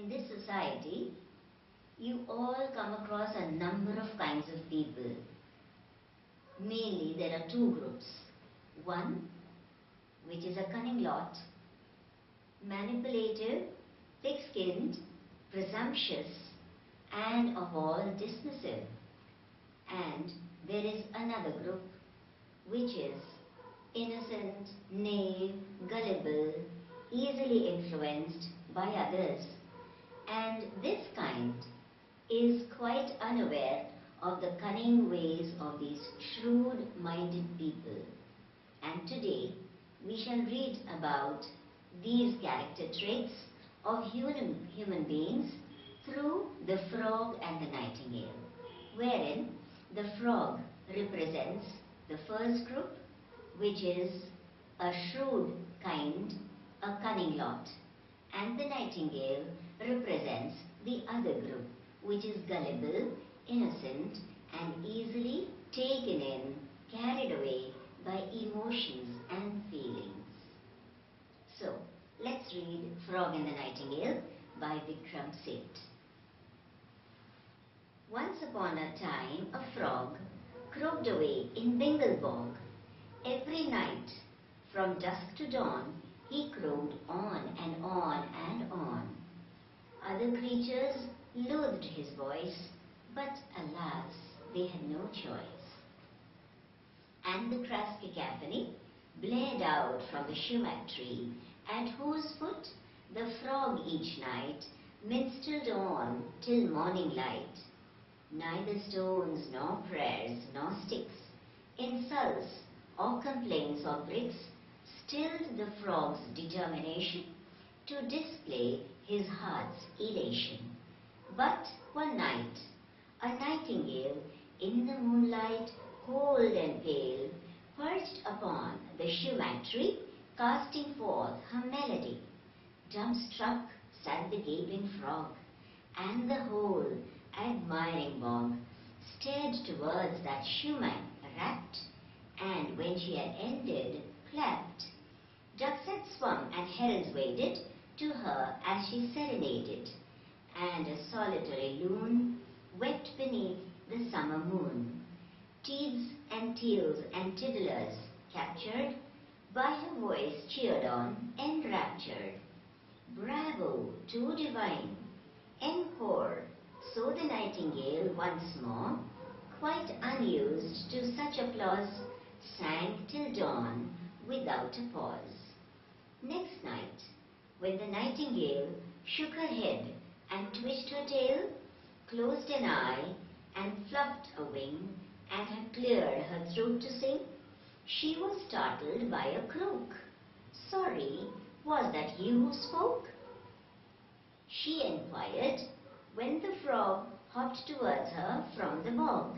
In this society, you all come across a number of kinds of people. Mainly there are two groups. One, which is a cunning lot, manipulative, thick-skinned, presumptuous, and of all dismissive. And there is another group, which is innocent, naive, gullible, easily influenced by others. And this kind is quite unaware of the cunning ways of these shrewd-minded people. And today we shall read about these character traits of human beings through the frog and the nightingale, wherein the frog represents the first group, which is a shrewd kind, a cunning lot, and the nightingale represents the other group, which is gullible, innocent, and easily taken in, carried away by emotions and feelings. So, let's read Frog and the Nightingale by Vikram Seth. Once upon a time, a frog croaked away in Bengal bog. Every night, from dusk to dawn, he crowed on and on and on. Other creatures loathed his voice, but alas, they had no choice. And the crass cacophony blared out from the sumac tree, at whose foot the frog each night minstrelled on till morning light. Neither stones nor prayers nor sticks, insults or complaints or bricks stilled the frog's determination to display his heart's elation. But one night, a nightingale in the moonlight, cold and pale, perched upon the sumac tree, casting forth her melody. Dumbstruck sat the gaping frog, and the whole admiring bog stared towards that sumac rapt, and when she had ended, clapped. Ducks had swum and herons waded to her as she serenaded, and a solitary loon wept beneath the summer moon. Teeds and teals and tiddlers captured, by her voice cheered on, enraptured. Bravo, too divine! Encore! So the nightingale once more, quite unused to such applause, sang till dawn without a pause. Next night, when the nightingale shook her head and twitched her tail, closed an eye and fluffed a wing, and had cleared her throat to sing, she was startled by a croak. Sorry, was that you who spoke? She inquired, when the frog hopped towards her from the bog.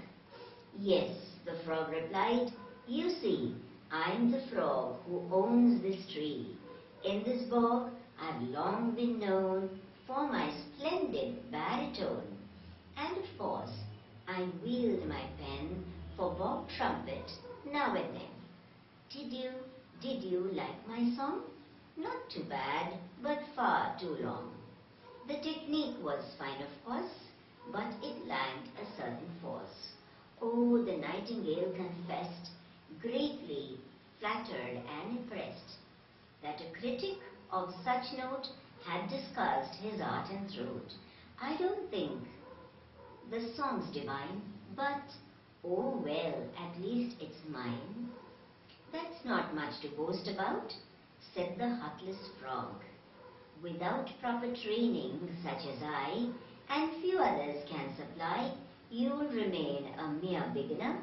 Yes, the frog replied, you see, I'm the frog who owns this tree. In this bog, I've long been known for my splendid baritone. And of course, I wield my pen for bog trumpet now and then. Did you like my song? Not too bad, but far too long. The technique was fine, of course, but it lacked a certain force. Oh, the nightingale confessed, greatly flattered and impressed, that a critic of such note had discussed his art and throat. I don't think the song's divine, but oh well, at least it's mine. That's not much to boast about, said the heartless frog. Without proper training, such as I and few others can supply, you'll remain a mere beginner.